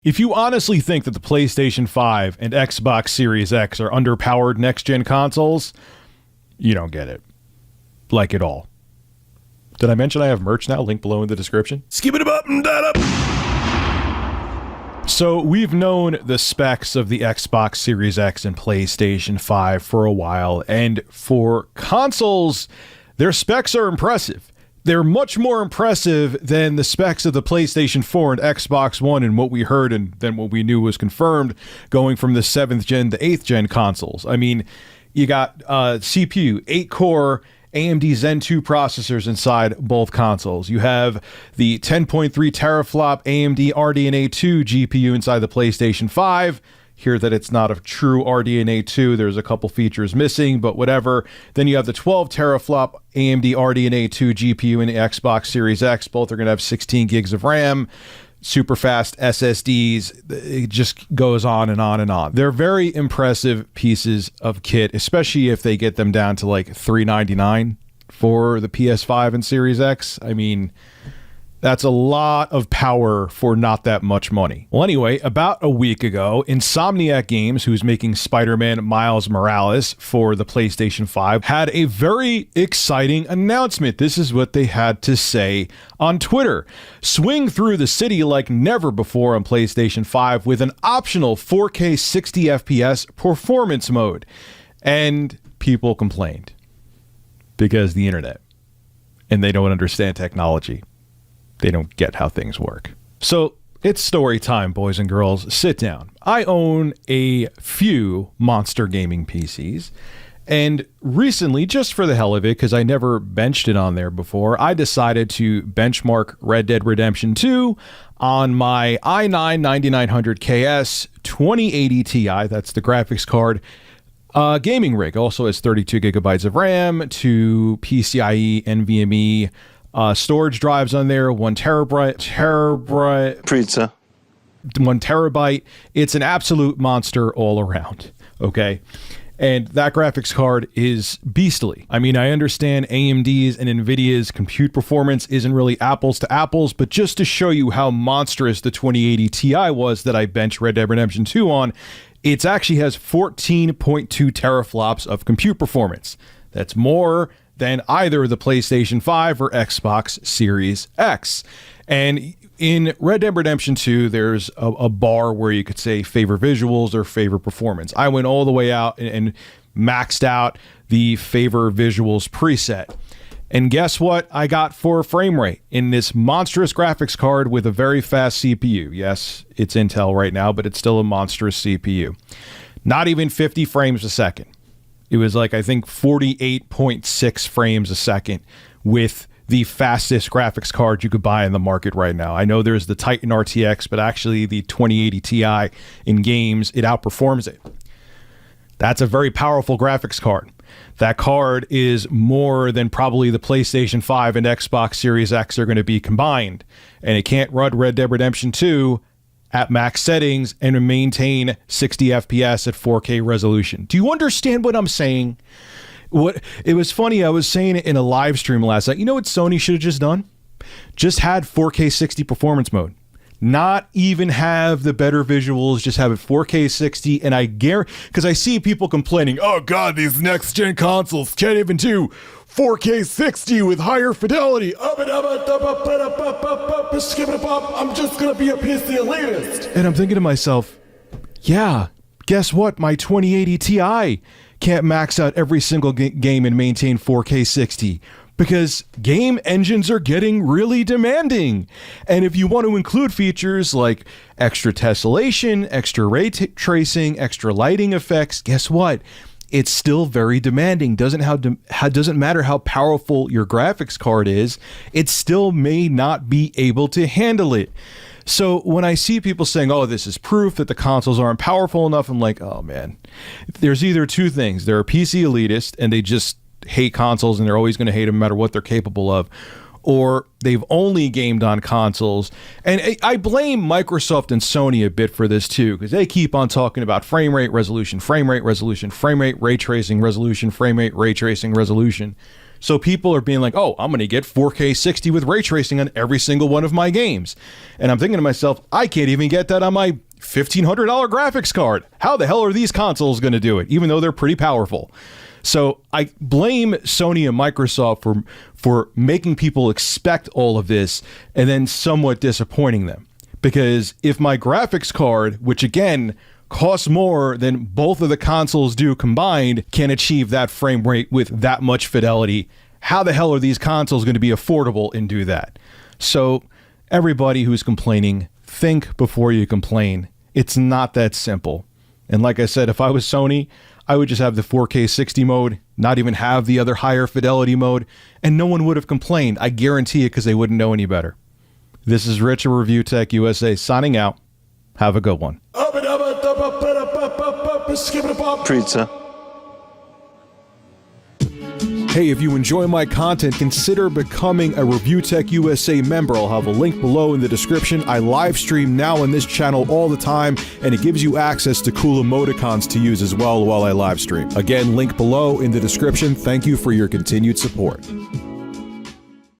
If you honestly think that the PlayStation 5 and Xbox Series X are underpowered next-gen consoles, you don't get it. Like at all. Did I mention I have merch now? Link below in the description. Skip it up and that up. So we've known the specs of the Xbox Series X and PlayStation 5 for a while, and for consoles, their specs are impressive. They're much more impressive than the specs of the PlayStation 4 and Xbox One and what we heard and then what we knew was confirmed going from the 7th gen to 8th gen consoles. I mean, you got CPU, 8-core AMD Zen 2 processors inside both consoles. You have the 10.3 teraflop AMD RDNA 2 GPU inside the PlayStation 5. Hear that it's not a true RDNA 2. There's a couple features missing, but whatever. Then you have the 12 teraflop AMD RDNA 2 GPU in the Xbox Series X. Both are going to have 16 gigs of RAM, super fast SSDs. It just goes on and on and on. They're very impressive pieces of kit, especially if they get them down to like $399 for the PS5 and Series X. I mean, that's a lot of power for not that much money. Well, anyway, about a week ago, Insomniac Games, who's making Spider-Man Miles Morales for the PlayStation 5, had a very exciting announcement. This is what they had to say on Twitter. Swing through the city like never before on PlayStation 5 with an optional 4K 60 FPS performance mode. And people complained because the internet, and they don't understand technology. They don't get how things work. So it's story time, boys and girls. Sit down. I own a few Monster Gaming PCs. And recently, just for the hell of it, because I never benched it on there before, I decided to benchmark Red Dead Redemption 2 on my i9-9900KS 2080 Ti. That's the graphics card. Gaming rig. Also has 32 gigabytes of RAM, 2 PCIe NVMe storage drives on there, 1 terabyte pizza, 1 terabyte. It's an absolute monster all around. Okay. And that graphics card is beastly. I mean, I understand AMD's and NVIDIA's compute performance isn't really apples to apples, but just to show you how monstrous the 2080 Ti was that I benched Red Dead Redemption 2 on, it actually has 14.2 teraflops of compute performance. That's more than either the PlayStation 5 or Xbox Series X. And in Red Dead Redemption 2, there's a bar where you could say favor visuals or favor performance. I went all the way out and maxed out the favor visuals preset. And guess what I got for frame rate in this monstrous graphics card with a very fast CPU? Yes, it's Intel right now, but it's still a monstrous CPU. Not even 50 frames a second. It was like, I think, 48.6 frames a second with the fastest graphics card you could buy in the market right now. I know there's the Titan RTX, but actually the 2080 Ti in games, it outperforms it. That's a very powerful graphics card. That card is more than probably the PlayStation 5 and Xbox Series X are going to be combined. And it can't run Red Dead Redemption 2 at max settings and maintain 60 FPS at 4K resolution. Do you understand what I'm saying? It was funny, I was saying it in a live stream last night. You know what Sony should have just done? Just had 4K 60 performance mode. Not even have the better visuals, just have it 4K 60. And I guarantee, because I see people complaining, oh God, these next gen consoles can't even do 4K 60 with higher fidelity. I'm just gonna be a PC elitist. And I'm thinking to myself, yeah, guess what? My 2080 Ti can't max out every single game and maintain 4K 60. Because game engines are getting really demanding. And if you want to include features like extra tessellation, extra ray tracing, extra lighting effects, guess what? It's still very demanding. Doesn't matter how powerful your graphics card is, it still may not be able to handle it. So when I see people saying, oh, this is proof that the consoles aren't powerful enough, I'm like, oh man. There's either two things. They're a PC elitist and they just hate consoles and they're always going to hate them no matter what they're capable of, or they've only gamed on consoles. And I blame Microsoft and Sony a bit for this too, because they keep on talking about frame rate resolution, frame rate resolution, frame rate ray tracing resolution, frame rate ray tracing resolution. So people are being like, oh, I'm going to get 4K 60 with ray tracing on every single one of my games. And I'm thinking to myself, I can't even get that on my $1,500 graphics card. How the hell are these consoles going to do it, even though they're pretty powerful? So I blame Sony and Microsoft for making people expect all of this and then somewhat disappointing them. Because if my graphics card, which again costs more than both of the consoles do combined, can achieve that frame rate with that much fidelity, how the hell are these consoles going to be affordable and do that? So everybody who's complaining, think before you complain. It's not that simple. And like I said, if I was Sony, I would just have the 4K 60 mode, not even have the other higher fidelity mode, and no one would have complained. I guarantee it, because they wouldn't know any better. This is Rich of Review Tech USA signing out. Have a good one. Pizza. Hey, if you enjoy my content, consider becoming a Review Tech USA member. I'll have a link below in the description. I live stream now on this channel all the time, and it gives you access to cool emoticons to use as well while I live stream. Again, link below in the description. Thank you for your continued support.